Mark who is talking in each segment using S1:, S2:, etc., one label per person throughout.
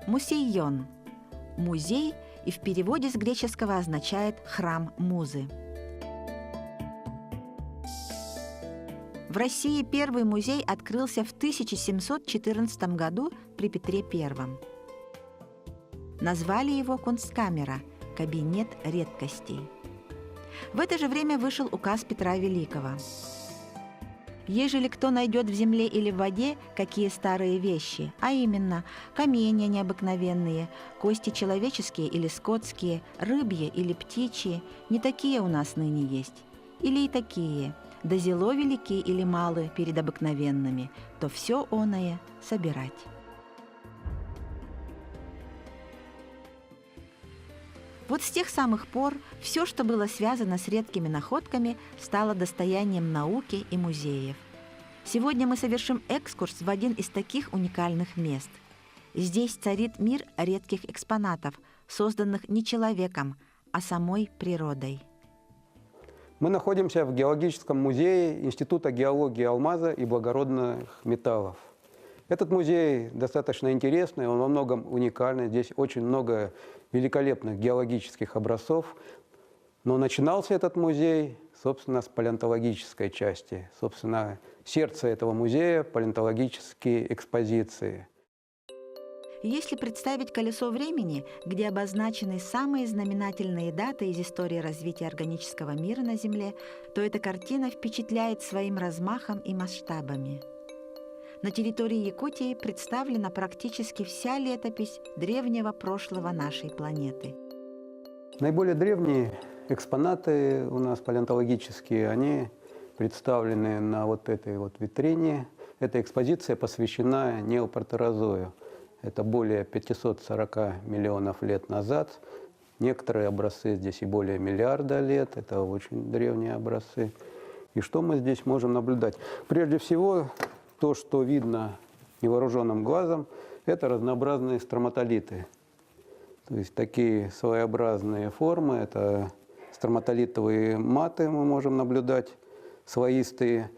S1: Мусейон – музей, и в переводе с греческого означает «храм музы». В России первый музей открылся в 1714 году при Петре I. Назвали его «Кунсткамера» – «Кабинет редкостей». В это же время вышел указ Петра Великого. Ежели кто найдет в земле или в воде какие старые вещи, а именно каменья необыкновенные, кости человеческие или скотские, рыбьи или птичьи, не такие у нас ныне есть, или и такие, да зело велики или малы перед обыкновенными, то все оное собирать. Вот с тех самых пор все, что было связано с редкими находками, стало достоянием науки и музеев. Сегодня мы совершим экскурс в один из таких уникальных мест. Здесь царит мир редких экспонатов, созданных не человеком, а самой природой.
S2: Мы находимся в геологическом музее Института геологии алмаза и благородных металлов. Этот музей достаточно интересный, он во многом уникальный. Здесь очень много великолепных геологических образцов. Но начинался этот музей, собственно, с палеонтологической части. Собственно, сердце этого музея – палеонтологические экспозиции.
S1: Если представить колесо времени, где обозначены самые знаменательные даты из истории развития органического мира на Земле, то эта картина впечатляет своим размахом и масштабами. На территории Якутии представлена практически вся летопись древнего прошлого нашей планеты.
S2: Наиболее древние экспонаты у нас палеонтологические, они представлены на вот этой вот витрине. Эта экспозиция посвящена неопротерозою. Это более 540 миллионов лет назад. Некоторые образцы здесь и более миллиарда лет. Это очень древние образцы. И что мы здесь можем наблюдать? Прежде всего, то, что видно невооруженным глазом, это разнообразные строматолиты. То есть такие своеобразные формы, это строматолитовые маты мы можем наблюдать, слоистые.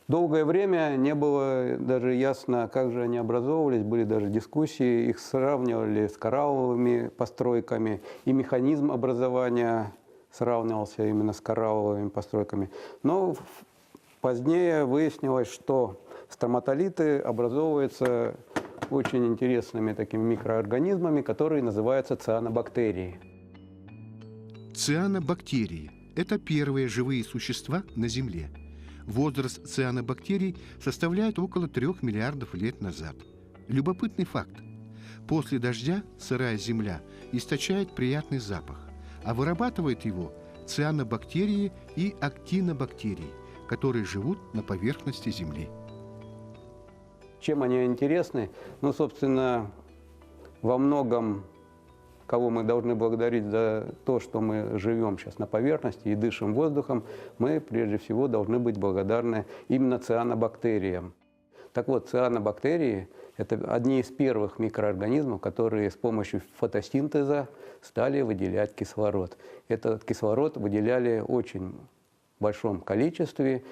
S2: Долгое время не было даже ясно, как же они образовывались, были даже дискуссии, их сравнивали с коралловыми постройками, и механизм образования сравнивался именно с коралловыми постройками. Но позднее выяснилось, что строматолиты образовываются очень интересными такими микроорганизмами, которые называются цианобактерии.
S3: Цианобактерии – это первые живые существа на Земле. Возраст цианобактерий составляет около 3 миллиардов лет назад. Любопытный факт. После дождя сырая земля источает приятный запах, а вырабатывает его цианобактерии и актинобактерии, которые живут на поверхности Земли.
S2: Чем они интересны? Ну, собственно, во многом, кого мы должны благодарить за то, что мы живем сейчас на поверхности и дышим воздухом, мы прежде всего должны быть благодарны именно цианобактериям. Так вот, цианобактерии – это одни из первых микроорганизмов, которые с помощью фотосинтеза стали выделять кислород. Этот кислород выделяли в очень большом количестве.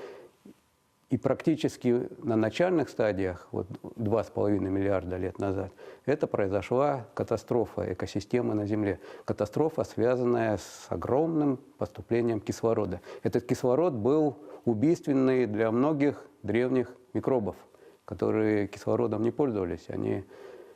S2: И практически на начальных стадиях, вот 2,5 миллиарда лет назад, это произошла катастрофа экосистемы на Земле. Катастрофа, связанная с огромным поступлением кислорода. Этот кислород был убийственный для многих древних микробов, которые кислородом не пользовались.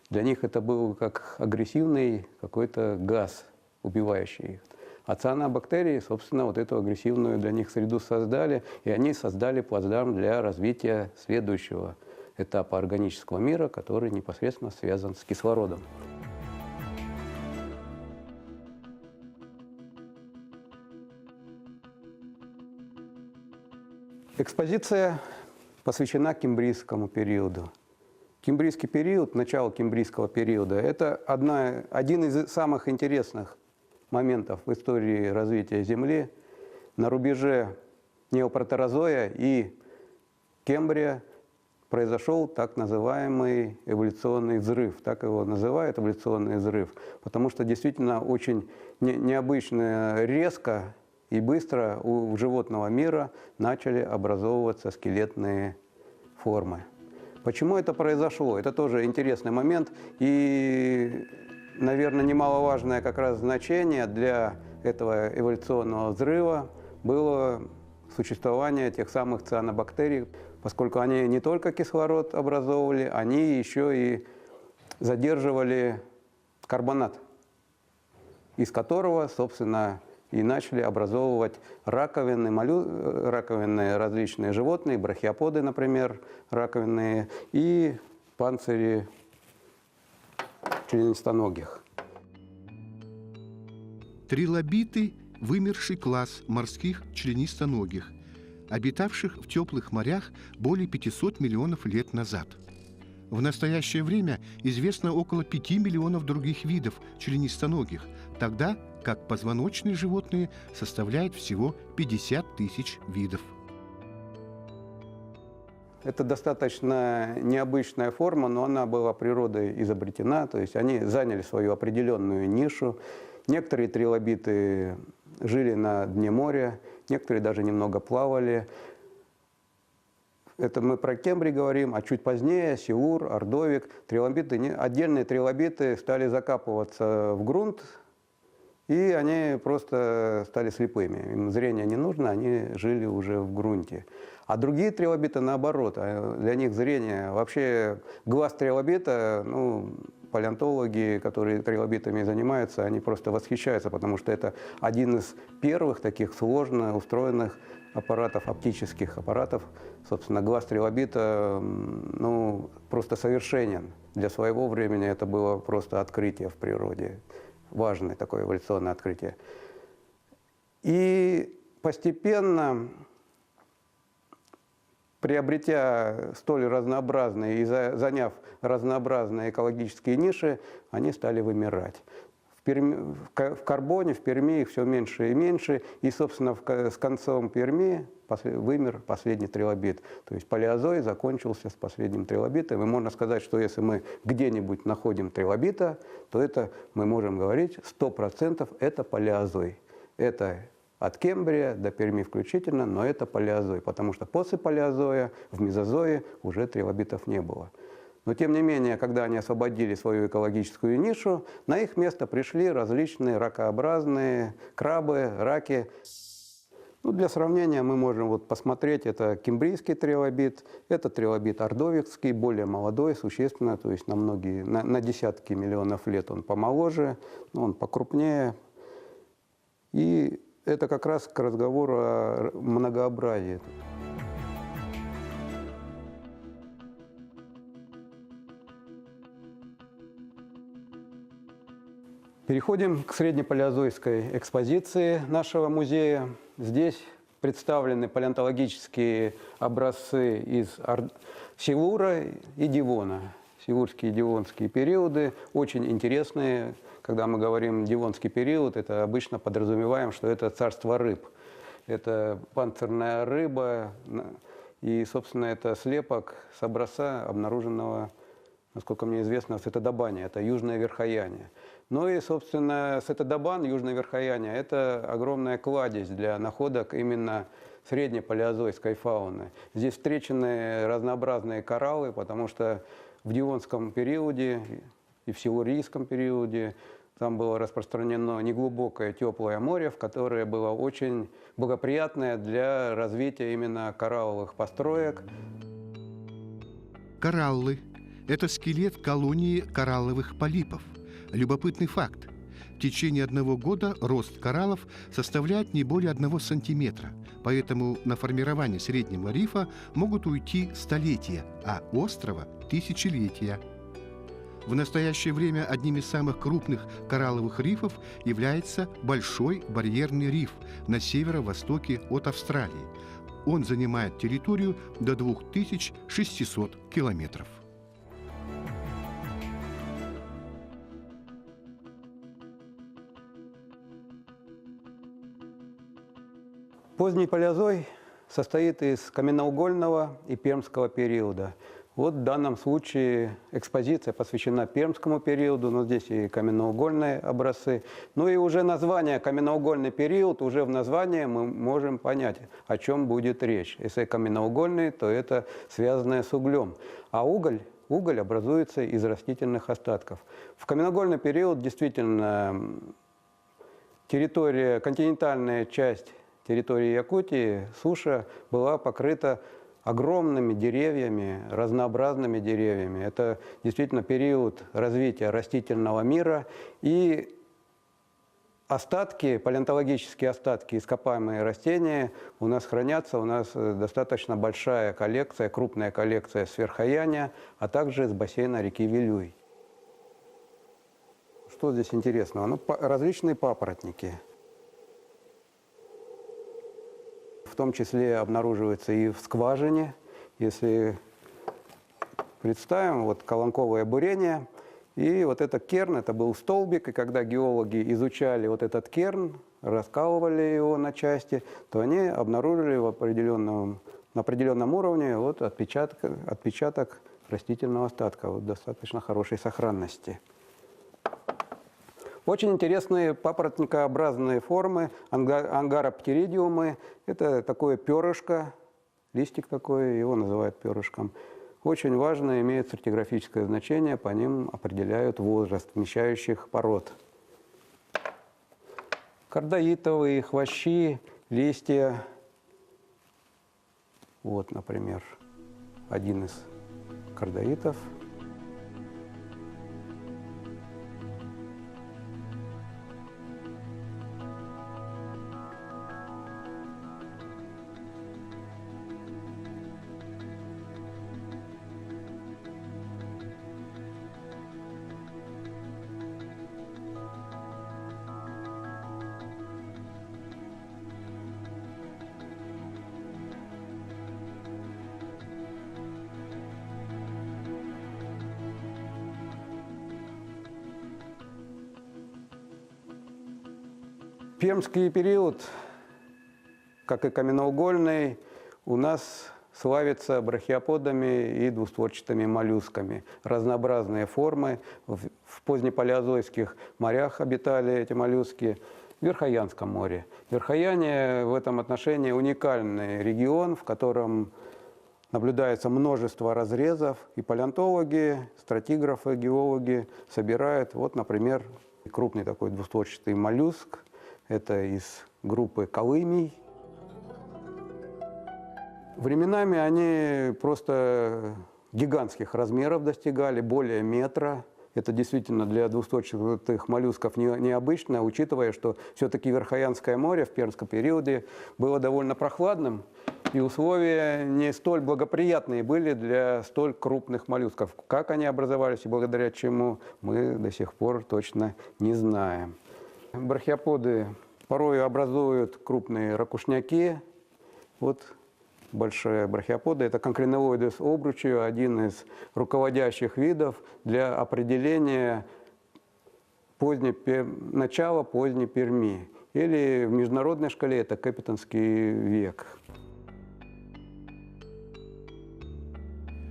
S2: Для них это был как агрессивный какой-то газ, убивающий их. А цианобактерии, собственно, вот эту агрессивную для них среду создали, и они создали плацдарм для развития следующего этапа органического мира, который непосредственно связан с кислородом. Экспозиция посвящена Кембрийскому периоду. Кембрийский период, начало Кембрийского периода – это один из самых интересных моментов в истории развития Земли. На рубеже неопротерозоя и Кембрия произошел так называемый эволюционный взрыв. Так его называют, эволюционный взрыв, потому что действительно очень необычно, резко и быстро у животного мира начали образовываться скелетные формы. Почему это произошло? Это тоже интересный момент. И наверное, немаловажное как раз значение для этого эволюционного взрыва было существование тех самых цианобактерий, поскольку они не только кислород образовывали, они еще и задерживали карбонат, из которого, собственно, и начали образовывать раковины, раковинные различные животные, брахиоподы, например, раковинные, и панцири членистоногих.
S3: Трилобиты – вымерший класс морских членистоногих, обитавших в теплых морях более 500 миллионов лет назад. В настоящее время известно около 5 миллионов других видов членистоногих, тогда как позвоночные животные составляют всего 50 тысяч видов.
S2: Это достаточно необычная форма, но она была природой изобретена, то есть они заняли свою определенную нишу. Некоторые трилобиты жили на дне моря, некоторые даже немного плавали. Это мы про Кембрий говорим, а чуть позднее Силур, Ордовик, отдельные трилобиты стали закапываться в грунт, и они просто стали слепыми. Им зрение не нужно, они жили уже в грунте. А другие трилобиты наоборот, для них зрение, вообще глаз трилобита, палеонтологи, которые трилобитами занимаются, они просто восхищаются, потому что это один из первых таких сложно устроенных аппаратов, оптических аппаратов. Собственно, глаз трилобита, просто совершенен. Для своего времени это было просто открытие в природе. Важное такое эволюционное открытие. И постепенно, приобретя столь разнообразные и заняв разнообразные экологические ниши, они стали вымирать. В Карбоне, в Перми их все меньше и меньше, и, собственно, с концом Перми вымер последний трилобит. То есть палеозой закончился с последним трилобитом, и можно сказать, что если мы где-нибудь находим трилобита, то это, мы можем говорить, 100% это палеозой. Это от Кембрия до Перми включительно, но это палеозой, потому что после палеозоя в мезозое уже трилобитов не было. Но тем не менее, когда они освободили свою экологическую нишу, на их место пришли различные ракообразные крабы, раки. Для сравнения мы можем посмотреть, это кембрийский трилобит, это трилобит ордовикский, более молодой, существенно, то есть на десятки миллионов лет он помоложе, он покрупнее. И это как раз к разговору о многообразии. Переходим к среднепалеозойской экспозиции нашего музея. Здесь представлены палеонтологические образцы из Силура и Девона. Силурские и Девонские периоды очень интересные. Когда мы говорим «Девонский период», это обычно подразумеваем, что это царство рыб. Это панцирная рыба, и, собственно, это слепок с образца, обнаруженного, насколько мне известно, в Сетодобане, это Южное Верхояние. Ну и, собственно, Сетодобан, Южное Верхояние, это огромная кладезь для находок именно среднепалеозойской фауны. Здесь встречены разнообразные кораллы, потому что в Девонском периоде и в Силурийском периоде там было распространено неглубокое теплое море, в которое было очень благоприятное для развития именно коралловых построек.
S3: Кораллы – это скелет колонии коралловых полипов. Любопытный факт. В течение 1 года рост кораллов составляет не более 1 сантиметра, поэтому на формирование среднего рифа могут уйти столетия, а острова – тысячелетия. В настоящее время одним из самых крупных коралловых рифов является Большой барьерный риф на северо-востоке от Австралии. Он занимает территорию до 2600 километров.
S2: Поздний палеозой состоит из каменноугольного и пермского периода. Вот в данном случае экспозиция посвящена пермскому периоду, но здесь и каменноугольные образцы. Ну и уже название каменноугольный период, уже в названии мы можем понять, о чем будет речь. Если каменноугольный, то это связанное с углем. А уголь уголь образуется из растительных остатков. В каменноугольный период действительно континентальная часть территории Якутии, суша, была покрыта огромными деревьями, разнообразными деревьями. Это действительно период развития растительного мира. И остатки, палеонтологические остатки, ископаемые растения у нас хранятся. У нас достаточно большая коллекция, крупная коллекция с Верхояня, а также с бассейна реки Вилюй. Что здесь интересного? Ну, различные папоротники. В том числе обнаруживаются и в скважине. Если представим, вот колонковое бурение, и вот этот керн, это был столбик, и когда геологи изучали вот этот керн, раскалывали его на части, то они обнаружили на определенном уровне вот отпечаток растительного остатка, вот достаточно хорошей сохранности. Очень интересные папоротникообразные формы, ангароптеридиумы. Это такое перышко, листик такой, его называют перышком. Очень важно, имеет стратиграфическое значение, по ним определяют возраст вмещающих пород. Кардаитовые хвощи, листья. Вот, например, один из кардаитов. Пермский период, как и каменноугольный, у нас славится брахиоподами и двустворчатыми моллюсками. Разнообразные формы. В позднепалеозойских морях обитали эти моллюски. В Верхоянском море. Верхояне в этом отношении уникальный регион, в котором наблюдается множество разрезов. И палеонтологи, стратиграфы, геологи собирают, вот, например, крупный такой двустворчатый моллюск. Это из группы колымий. Временами они просто гигантских размеров достигали, более метра. Это действительно для двустворчатых моллюсков необычно, учитывая, что все-таки Верхоянское море в пермском периоде было довольно прохладным, и условия не столь благоприятные были для столь крупных моллюсков. Как они образовались и благодаря чему, мы до сих пор точно не знаем. Брахиоподы порой образуют крупные ракушняки. Вот большие брахиоподы – это конкринелоиды с обручью, один из руководящих видов для определения начала поздней Перми. Или в международной шкале это Капитанский век.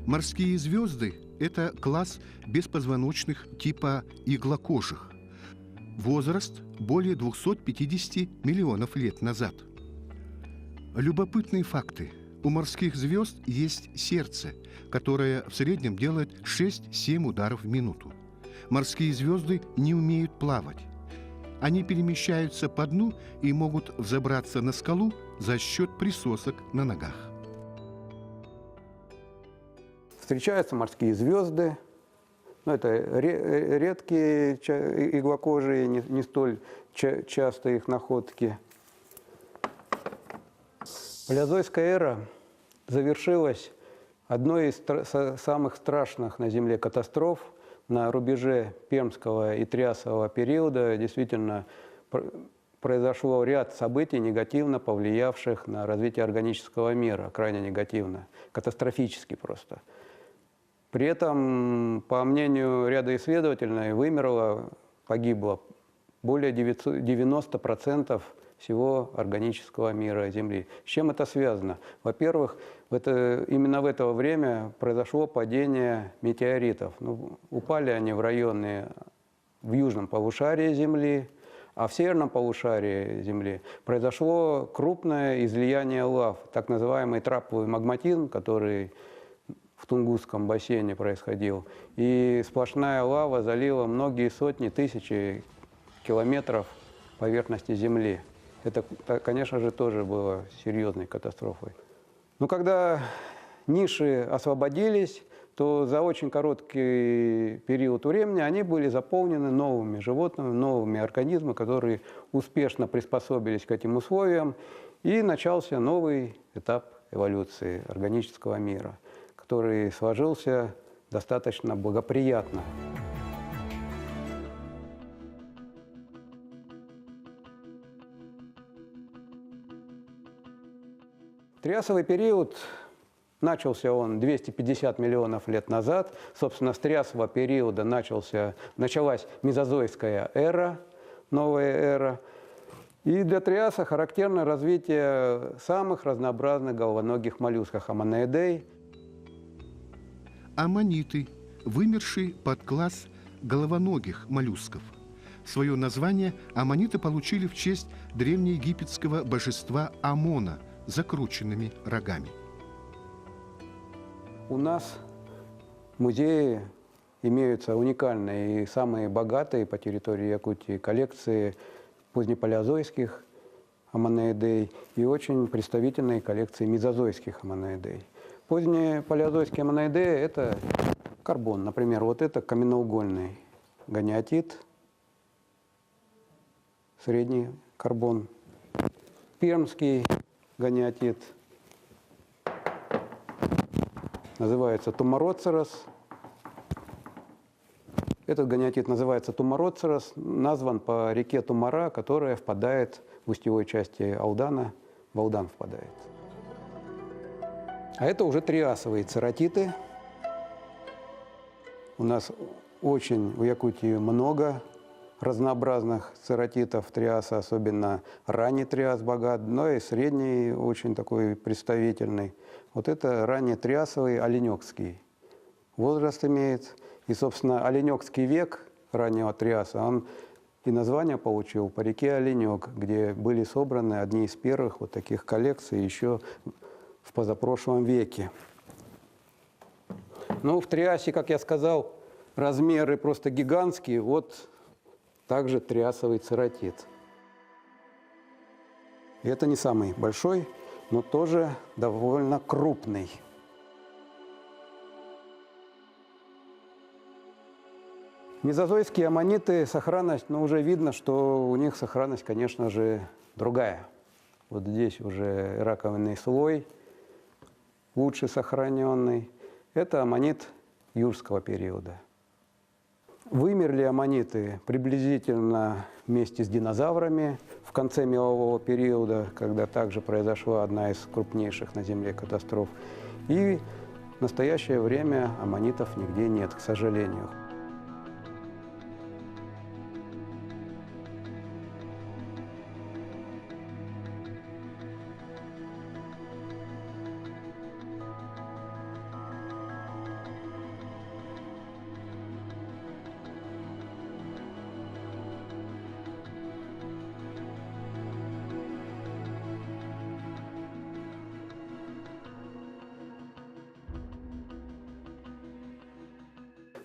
S3: Морские звезды – это класс беспозвоночных типа иглокожих. Возраст более 250 миллионов лет назад. Любопытные факты. У морских звезд есть сердце, которое в среднем делает 6-7 ударов в минуту. Морские звезды не умеют плавать. Они перемещаются по дну и могут взобраться на скалу за счет присосок на ногах.
S2: Встречаются морские звезды. Но это редкие иглокожие, не столь частые их находки. Палеозойская эра завершилась одной из самых страшных на Земле катастроф. На рубеже Пермского и Триасового периода действительно произошло ряд событий, негативно повлиявших на развитие органического мира, крайне негативно, катастрофически просто. При этом, по мнению ряда исследователей, погибло более 90% всего органического мира Земли. С чем это связано? Во-первых, именно в это время произошло падение метеоритов. Упали они в южном полушарии Земли, а в северном полушарии Земли произошло крупное излияние лав, так называемый траповый магматизм, который в Тунгусском бассейне происходил. И сплошная лава залила многие сотни, тысячи километров поверхности Земли. Это, конечно же, тоже было серьезной катастрофой. Но когда ниши освободились, то за очень короткий период времени они были заполнены новыми животными, новыми организмами, которые успешно приспособились к этим условиям, и начался новый этап эволюции органического мира, который сложился достаточно благоприятно. Триасовый период начался он 250 миллионов лет назад. Собственно, с Триасового периода началась мезозойская эра, новая эра. И для Триаса характерно развитие самых разнообразных головоногих моллюсков аммониидей.
S3: Аммониты – вымерший подкласс головоногих моллюсков. Свое название аммониты получили в честь древнеегипетского божества Амона с закрученными рогами.
S2: У нас в музее имеются уникальные и самые богатые по территории Якутии коллекции позднепалеозойских аммониидей и очень представительные коллекции мезозойских аммониидей. Поздние палеозойские аммониидеи – это карбон. Например, вот это каменноугольный гониатит, средний карбон, пермский гониатит, называется тумароцерос. Этот гониатит называется тумароцерос, назван по реке Тумара, которая впадает в устьевой части Алдана, в Алдан впадает. А это уже триасовые цератиты. У нас очень в Якутии много разнообразных цератитов триаса, особенно ранний триас богат, но и средний очень такой представительный. Вот это ранний триасовый оленёкский возраст имеет. И, собственно, оленёкский век раннего триаса, он и название получил по реке Оленёк, где были собраны одни из первых вот таких коллекций еще в позапрошлом веке. Ну, в триасе, как я сказал, размеры просто гигантские. Вот также триасовый цератит. И это не самый большой, но тоже довольно крупный. Мезозойские аммониты, сохранность, уже видно, что у них сохранность, конечно же, другая. Вот здесь уже раковинный слой, лучше сохраненный. Это аммонит юрского периода. Вымерли аммониты приблизительно вместе с динозаврами в конце мелового периода, когда также произошла одна из крупнейших на Земле катастроф. И в настоящее время аммонитов нигде нет, к сожалению.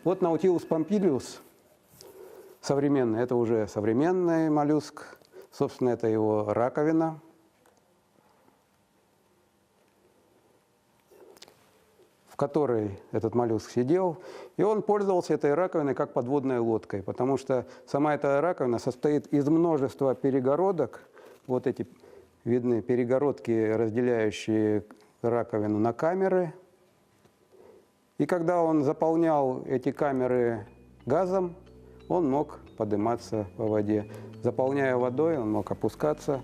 S2: Вот Наутилус помпилиус современный, это уже современный моллюск, собственно, это его раковина. В которой этот моллюск сидел, и он пользовался этой раковиной как подводной лодкой, потому что сама эта раковина состоит из множества перегородок. Вот эти видны перегородки, разделяющие раковину на камеры. И когда он заполнял эти камеры газом, он мог подниматься по воде. Заполняя водой, он мог опускаться.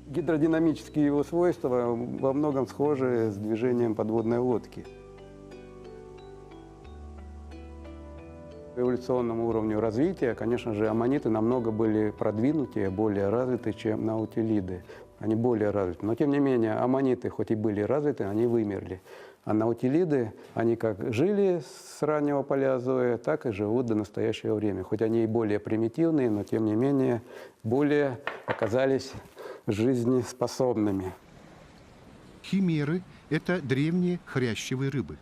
S2: Гидродинамические его свойства во многом схожи с движением подводной лодки. По эволюционному уровню развития, конечно же, аммониты намного были продвинутее, более развиты, чем наутилиды. Они более развиты. Но, тем не менее, аммониты, хоть и были развиты, они вымерли. А наутилиды, они как жили с раннего палеозоя, так и живут до настоящего времени. Хоть они и более примитивные, но, тем не менее, более оказались жизнеспособными.
S3: Химеры – это древние хрящевые рыбы.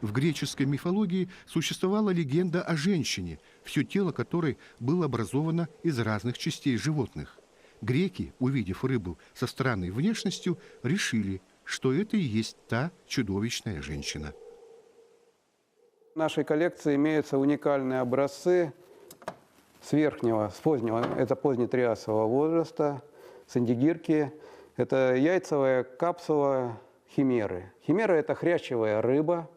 S3: В греческой мифологии существовала легенда о женщине, все тело которой было образовано из разных частей животных. Греки, увидев рыбу со странной внешностью, решили, что это и есть та чудовищная женщина.
S2: В нашей коллекции имеются уникальные образцы с верхнего, с позднего, это позднетриасового возраста, сандигирки. Это яйцевая капсула химеры. Химера – это хрящевая рыба.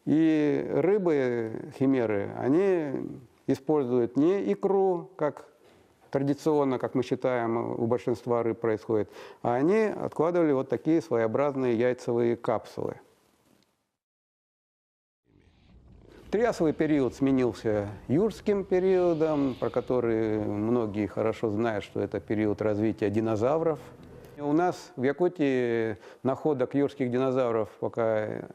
S2: И рыбы химеры, они используют не икру, как традиционно, как мы считаем, у большинства рыб происходит, а они откладывали вот такие своеобразные яйцевые капсулы. Триасовый период сменился юрским периодом, про который многие хорошо знают, что это период развития динозавров. У нас в Якутии находок юрских динозавров, пока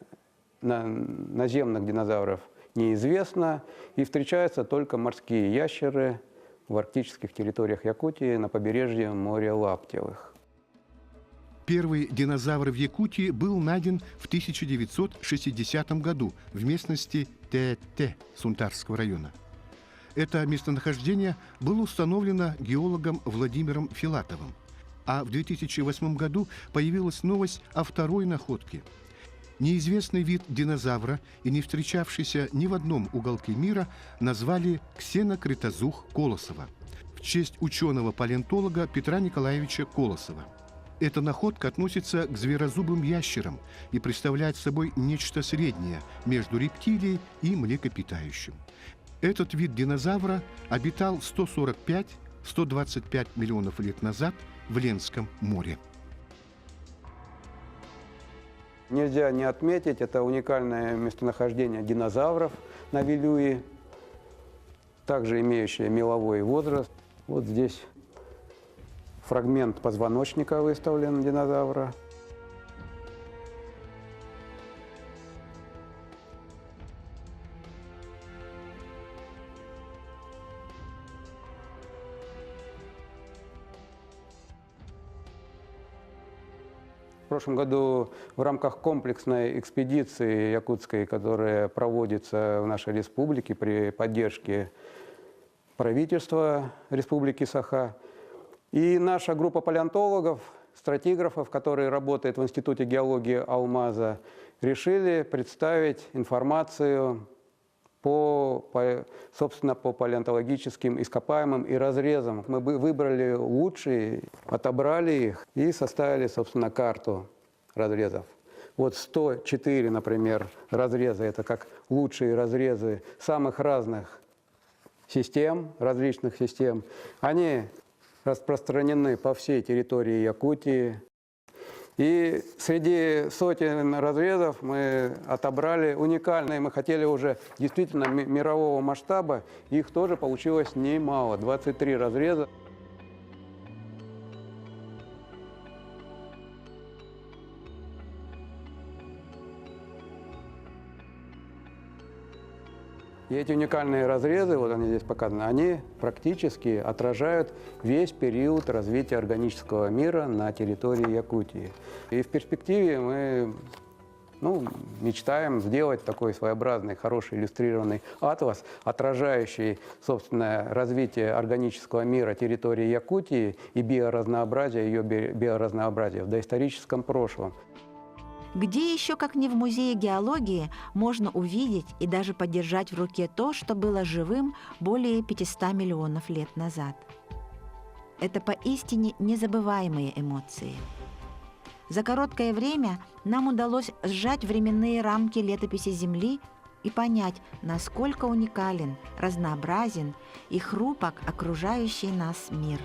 S2: наземных динозавров, неизвестно, и встречаются только морские ящеры в арктических территориях Якутии на побережье моря Лаптевых.
S3: Первый динозавр в Якутии был найден в 1960 году в местности Тэ-Тэ Сунтарского района. Это местонахождение было установлено геологом Владимиром Филатовым. А в 2008 году появилась новость о второй находке. Неизвестный вид динозавра и не встречавшийся ни в одном уголке мира назвали ксенокритозух колосова в честь ученого-палеонтолога Петра Николаевича Колосова. Эта находка относится к зверозубым ящерам и представляет собой нечто среднее между рептилией и млекопитающим. Этот вид динозавра обитал 145-125 миллионов лет назад в Ленском море.
S2: Нельзя не отметить, это уникальное местонахождение динозавров на Вилюи, также имеющее меловой возраст. Вот здесь фрагмент позвоночника выставлен динозавра. В прошлом году в рамках комплексной экспедиции якутской, которая проводится в нашей республике при поддержке правительства Республики Саха, и наша группа палеонтологов, стратиграфов, которые работают в Институте геологии Алмаза, решили представить информацию собственно, по палеонтологическим ископаемым и разрезам. Мы выбрали лучшие, отобрали их и составили, собственно, карту разрезов. Вот 104, например, разреза – это как лучшие разрезы самых разных систем, различных систем. Они распространены по всей территории Якутии. И среди сотен разрезов мы отобрали уникальные. Мы хотели уже действительно мирового масштаба. Их тоже получилось немало, 23 разреза. И эти уникальные разрезы, вот они здесь показаны, они практически отражают весь период развития органического мира на территории Якутии. И в перспективе мы мечтаем сделать такой своеобразный, хороший иллюстрированный атлас, отражающий, собственно, развитие органического мира территории Якутии и биоразнообразие, ее биоразнообразие в доисторическом прошлом.
S1: Где еще, как не в музее геологии, можно увидеть и даже подержать в руке то, что было живым более 500 миллионов лет назад? Это поистине незабываемые эмоции. За короткое время нам удалось сжать временные рамки летописи Земли и понять, насколько уникален, разнообразен и хрупок окружающий нас мир.